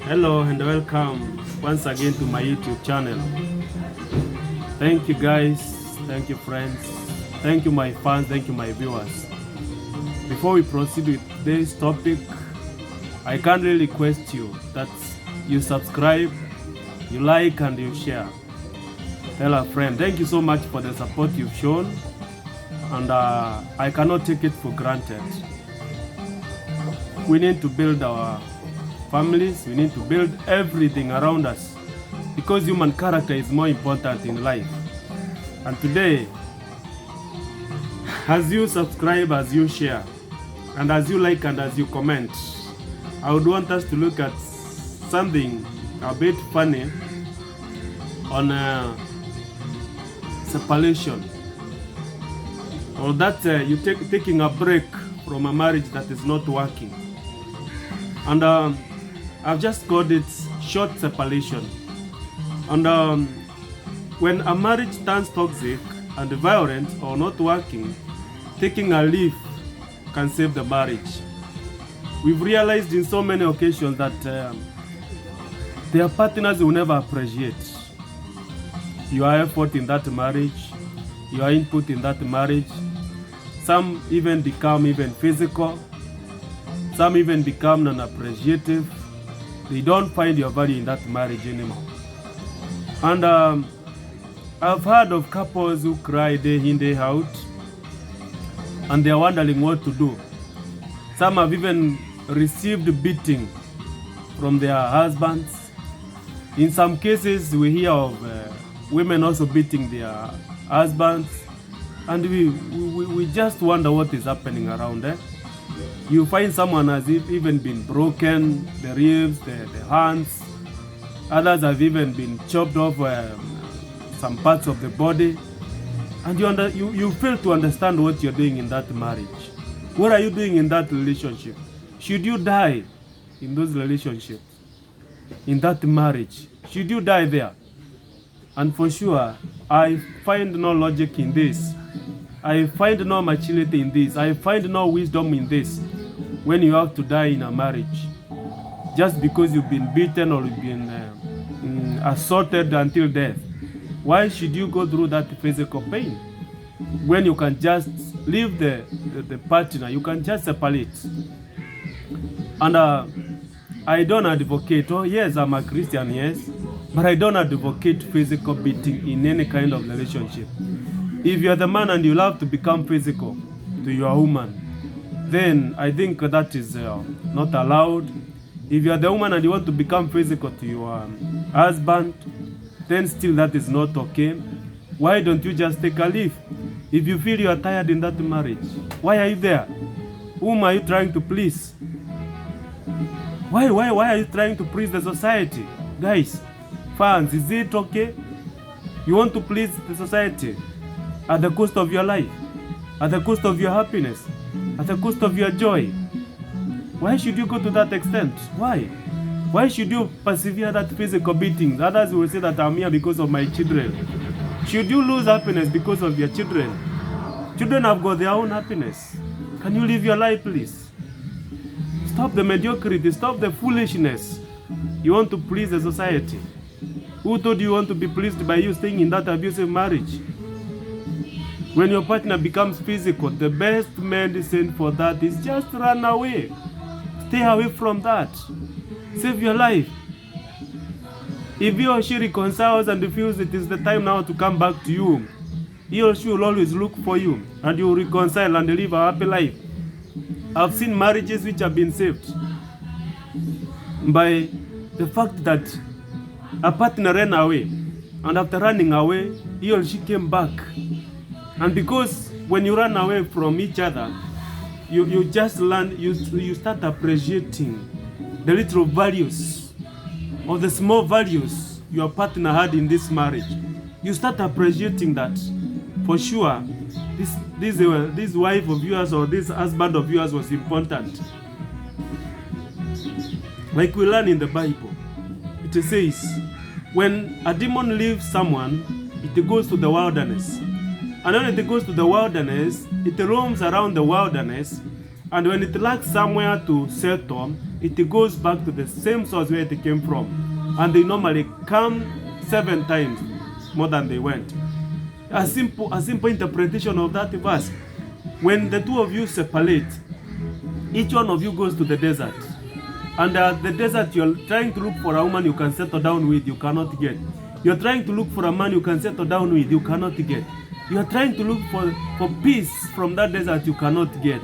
Hello and welcome once again to my YouTube channel. Thank you guys, thank you friends, thank you my fans, thank you my viewers. Before we proceed with today's topic, I kindly request you that you subscribe, you like and you share. Tell a friend. Thank you so much for the support you've shown, and I cannot take it for granted. We need to build our families, we need to build everything around us, because human character is more important in life. And today, as you subscribe, as you share, and as you like and as you comment, I would want us to look at something a bit funny on separation, or that you taking a break from a marriage that is not working. And I've just called it short separation. And when a marriage turns toxic and violent or not working, taking a leave can save the marriage. We've realized in so many occasions that their partners will never appreciate your effort in that marriage, your input in that marriage. Some even become physical. Some even become non-appreciative. They don't find your value in that marriage anymore. And I've heard of couples who cry day in, day out, and they're wondering what to do. Some have even received beating from their husbands. In some cases, we hear of women also beating their husbands, and we just wonder what is happening around there. You find someone has even been broken, the ribs, the hands. Others have even been chopped off some parts of the body. And you fail to understand what you're doing in that marriage. What are you doing in that relationship? Should you die in those relationships, in that marriage? Should you die there? And for sure, I find no logic in this. I find no maturity in this. I find no wisdom in this. When you have to die in a marriage, just because you've been beaten or you've been assaulted until death, why should you go through that physical pain when you can just leave the partner? You can just separate. And I don't advocate, oh yes, I'm a Christian, yes, but I don't advocate physical beating in any kind of relationship. If you're the man and you love to become physical to your woman, then I think that is not allowed. If you're the woman and you want to become physical to your husband, then still that is not okay. Why don't you just take a leave? If you feel you are tired in that marriage, why are you there? Whom are you trying to please? Why are you trying to please the society? Guys, fans, is it okay? You want to please the society at the cost of your life, at the cost of your happiness, at the cost of your joy? Why should you go to that extent? Why? Why should you persevere that physical beating? Others will say that I'm here because of my children. Should you lose happiness because of your children? Children have got their own happiness. Can you live your life, please? Stop the mediocrity, stop the foolishness. You want to please the society. Who told you want to be pleased by you staying in that abusive marriage? When your partner becomes physical, the best medicine for that is just run away. Stay away from that. Save your life. If he or she reconciles and feels it is the time now to come back to you, he or she will always look for you, and you will reconcile and live a happy life. I've seen marriages which have been saved by the fact that a partner ran away, and after running away, he or she came back. And because when you run away from each other, you just learn, you start appreciating the little values or the small values your partner had in this marriage. You start appreciating that. For sure, this wife of yours or this husband of yours was important. Like we learn in the Bible, it says, when a demon leaves someone, it goes to the wilderness. And when it goes to the wilderness, it roams around the wilderness, and when it lacks somewhere to settle, it goes back to the same source where it came from. And they normally come 7 times more than they went. A simple interpretation of that verse. When the two of you separate, each one of you goes to the desert. And the desert, you're trying to look for a woman you can settle down with, you cannot get. You're trying to look for a man you can settle down with, you cannot get. You're trying to look for peace from that desert, you cannot get.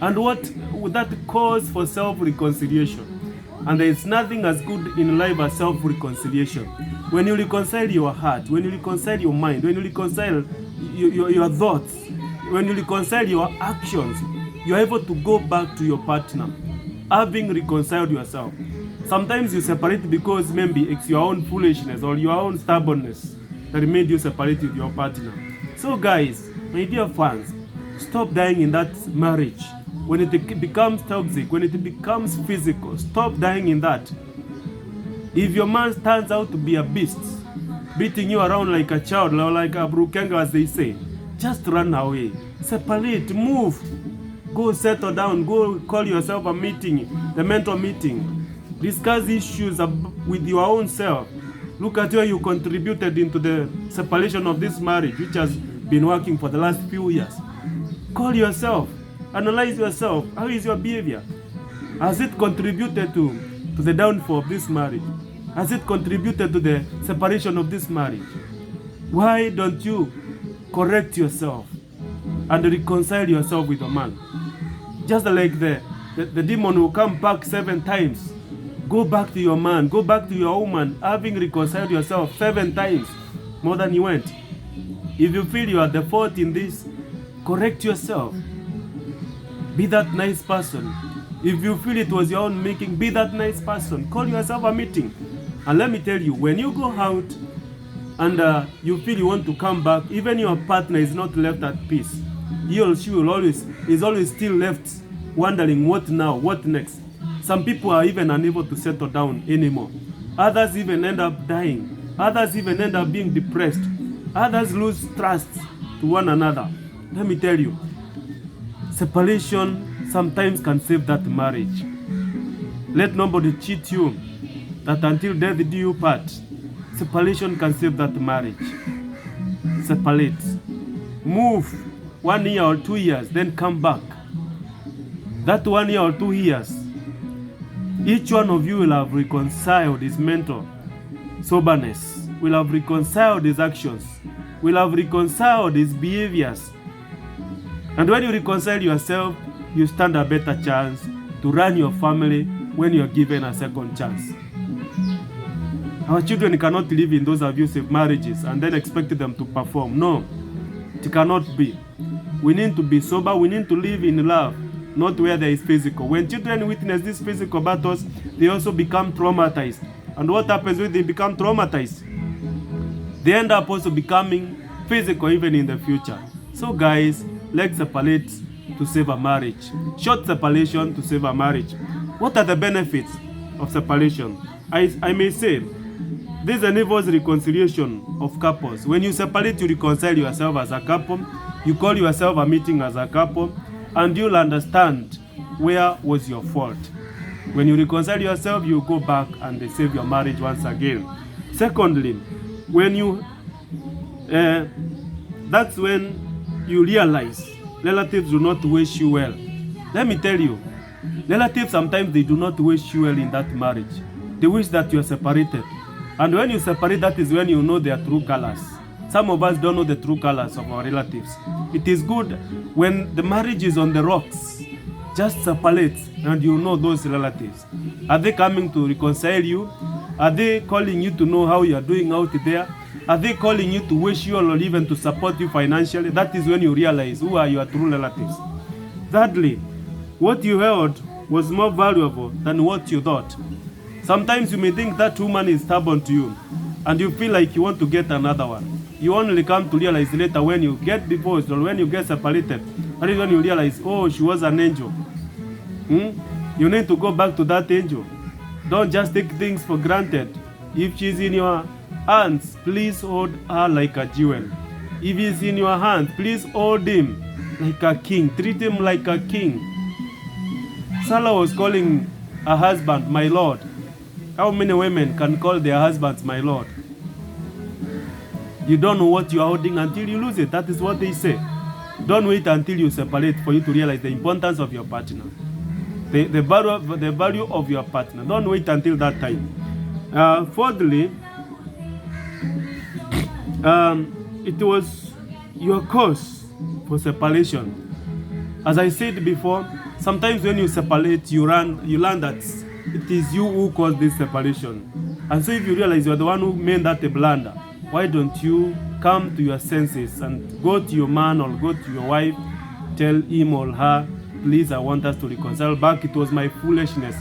And what would that cause for self-reconciliation? And there is nothing as good in life as self-reconciliation. When you reconcile your heart, when you reconcile your mind, when you reconcile your thoughts, when you reconcile your actions, you're able to go back to your partner, having reconciled yourself. Sometimes you separate because maybe it's your own foolishness or your own stubbornness that made you separate with your partner. So guys, my dear fans, stop dying in that marriage. When it becomes toxic, when it becomes physical, stop dying in that. If your man turns out to be a beast, beating you around like a child, or like a brukenga as they say, just run away. Separate, move. Go settle down, go call yourself a meeting, the mentor meeting. Discuss issues with your own self. Look at where you contributed into the separation of this marriage, which has been working for the last few years. Call yourself. Analyze yourself. How is your behavior? Has it contributed to the downfall of this marriage? Has it contributed to the separation of this marriage? Why don't you correct yourself and reconcile yourself with a man? Just like the demon will come back 7 times. Go back to your man. Go back to your woman, having reconciled yourself 7 times more than you went. If you feel you are the fault in this, correct yourself. Be that nice person. If you feel it was your own making, be that nice person. Call yourself a meeting. And let me tell you, when you go out and you feel you want to come back, even your partner is not left at peace. He or she is always still left wondering what now, what next. Some people are even unable to settle down anymore. Others even end up dying. Others even end up being depressed. Others lose trust to one another. Let me tell you, separation sometimes can save that marriage. Let nobody cheat you that until death do you part. Separation can save that marriage. Separate. Move 1 year or 2 years, then come back. That 1 year or 2 years, each one of you will have reconciled his mental soberness, will have reconciled his actions, will have reconciled his behaviors. And when you reconcile yourself, you stand a better chance to run your family when you're given a second chance. Our children cannot live in those abusive marriages and then expect them to perform. No, it cannot be. We need to be sober. We need to live in love, not where there is physical. When children witness these physical battles, they also become traumatized. And what happens when they become traumatized? They end up also becoming physical even in the future. So guys, let's separate to save a marriage. Short separation to save a marriage. What are the benefits of separation? I may say, this enables reconciliation of couples. When you separate, you reconcile yourself as a couple. You call yourself a meeting as a couple, and you'll understand where was your fault. When you reconcile yourself, you go back and they save your marriage once again. Secondly, when you that's when you realize relatives do not wish you well. Let me tell you, relatives sometimes they do not wish you well in that marriage. They wish that you are separated. And when you separate, that is when you know their true colors. Some of us don't know the true colors of our relatives. It is good when the marriage is on the rocks, just separate and you know those relatives. Are they coming to reconcile you? Are they calling you to know how you are doing out there? Are they calling you to wish you well or even to support you financially? That is when you realize who are your true relatives. Thirdly, what you held was more valuable than what you thought. Sometimes you may think that woman is stubborn to you and you feel like you want to get another one. You only come to realize later when you get divorced or when you get separated. That is when you realize, oh, she was an angel. You need to go back to that angel. Don't just take things for granted. If she's in your hands, please hold her like a jewel. If he's in your hands, please hold him like a king. Treat him like a king. Sarah was calling a husband my Lord? How many women can call their husbands my Lord? You don't know what you are holding until you lose it. That is what they say. Don't wait until you separate for you to realize the importance of your partner. The value of your partner. Don't wait until that time. Fourthly, it was your cause for separation. As I said before, sometimes when you separate, you learn that it is you who caused this separation. And so if you realize you're the one who made that a blunder, why don't you come to your senses and go to your man or go to your wife, tell him or her, please, I want us to reconcile back. It was my foolishness.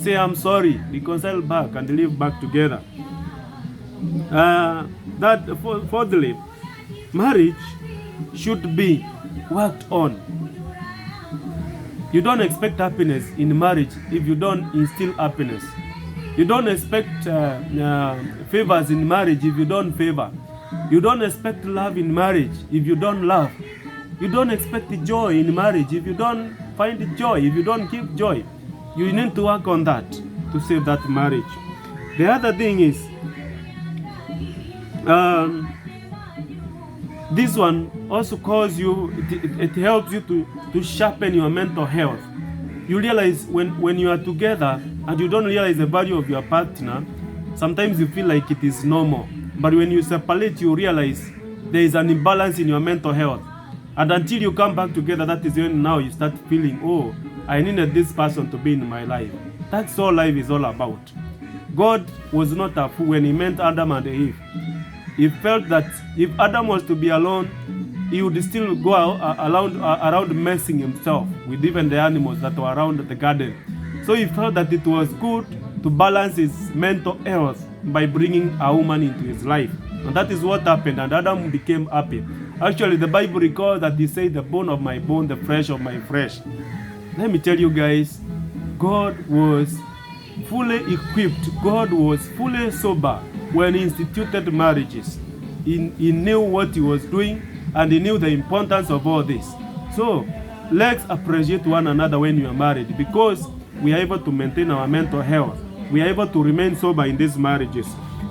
Say, I'm sorry, reconcile back and live back together. Fourthly, marriage should be worked on. You don't expect happiness in marriage if you don't instill happiness. You don't expect favors in marriage if you don't favor. You don't expect love in marriage if you don't love. You don't expect joy in marriage if you don't find joy, if you don't keep joy. You need to work on that to save that marriage. The other thing is, this one also calls you, it helps you to sharpen your mental health. You realize when you are together and you don't realize the value of your partner, sometimes you feel like it is normal. But when you separate, you realize there is an imbalance in your mental health. And until you come back together, that is when now you start feeling, oh, I needed this person to be in my life. That's all life is all about. God was not a fool when he meant Adam and Eve. He felt that if Adam was to be alone, he would still go around messing himself with even the animals that were around the garden. So he felt that it was good to balance his mental health by bringing a woman into his life. And that is what happened, and Adam became happy. Actually, the Bible records that he said, the bone of my bone, the flesh of my flesh. Let me tell you guys, God was fully equipped. God was fully sober when he instituted marriages. He knew what he was doing, and he knew the importance of all this. So let's appreciate one another when you are married, because we are able to maintain our mental health. We are able to remain sober in these marriages.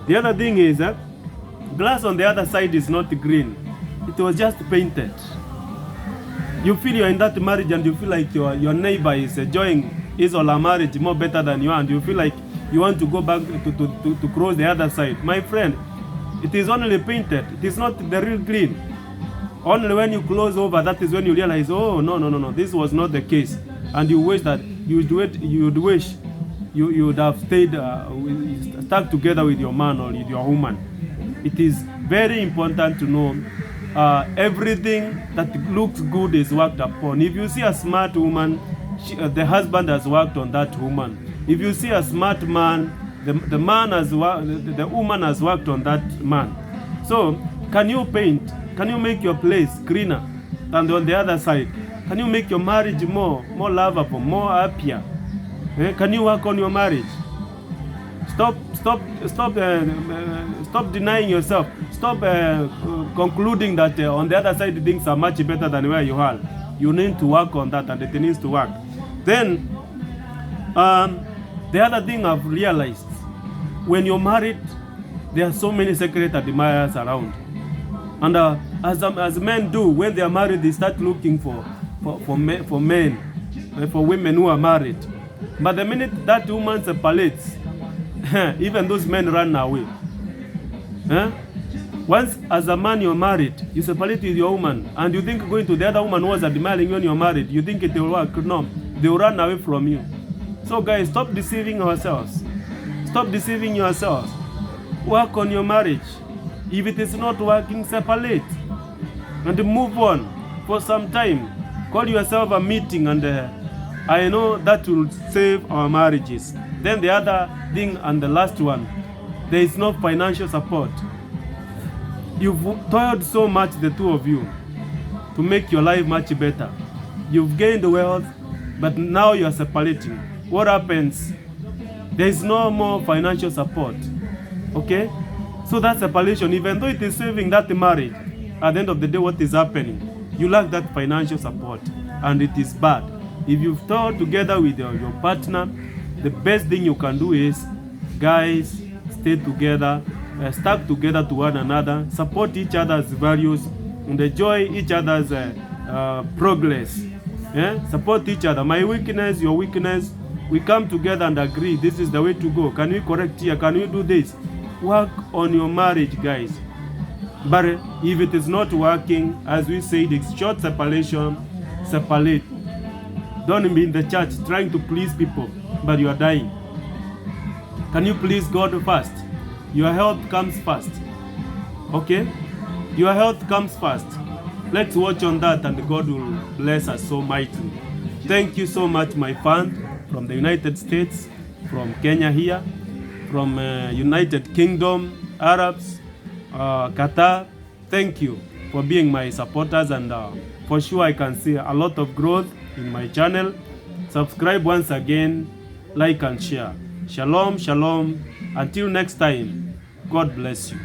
The other thing is that glass on the other side is not green. It was just painted. You feel you're in that marriage and you feel like your neighbor is enjoying his or her marriage more better than you are, and you feel like you want to go back to cross the other side. My friend, it is only painted. It is not the real green. Only when you close over, that is when you realize, oh, no, this was not the case. And you wish that you would have stayed stuck together with your man or with your woman. It is very important to know everything that looks good is worked upon. If you see a smart woman, the husband has worked on that woman. If you see a smart man, the woman has worked on that man. So, can you paint? Can you make your place greener than on the other side? Can you make your marriage more lovable, more happier? Can you work on your marriage? Stop denying yourself. Stop concluding that on the other side things are much better than where you are. You need to work on that, and it needs to work. Then, the other thing I've realized, when you're married, there are so many secret admirers around. And as men do, when they are married, they start looking for women who are married. But the minute that woman separates, even those men run away. Once as a man you're married, you separate with your woman, and you think going to the other woman who was admiring you when you're married, you think it will work. No, they will run away from you. So guys, stop deceiving ourselves. Stop deceiving yourselves. Work on your marriage. If it is not working, separate and move on for some time. Call yourself a meeting, and I know that will save our marriages. Then the other thing, and the last one, there is no financial support. You've toiled so much, the two of you, to make your life much better. You've gained wealth, but now you are separating. What happens? There is no more financial support. Okay? So that separation, even though it is saving that marriage, at the end of the day, what is happening? You lack that financial support, and it is bad. If you've toiled together with your partner, the best thing you can do is, guys, stay together, stuck together to one another, support each other's values, and enjoy each other's progress. Yeah? Support each other. My weakness, your weakness. We come together and agree this is the way to go. Can we correct here? Can we do this? Work on your marriage, guys. But if it is not working, as we said, it's short separation. Separate. Don't be in the church trying to please people, but you are dying. Can you please God first? Your health comes first. Okay? Your health comes first. Let's watch on that, and God will bless us so mightily. Thank you so much, my fans, from the United States, from Kenya here, from United Kingdom, Arabs, Qatar. Thank you for being my supporters, and for sure I can see a lot of growth in my channel. Subscribe once again, like and share. Shalom, shalom. Until next time, God bless you.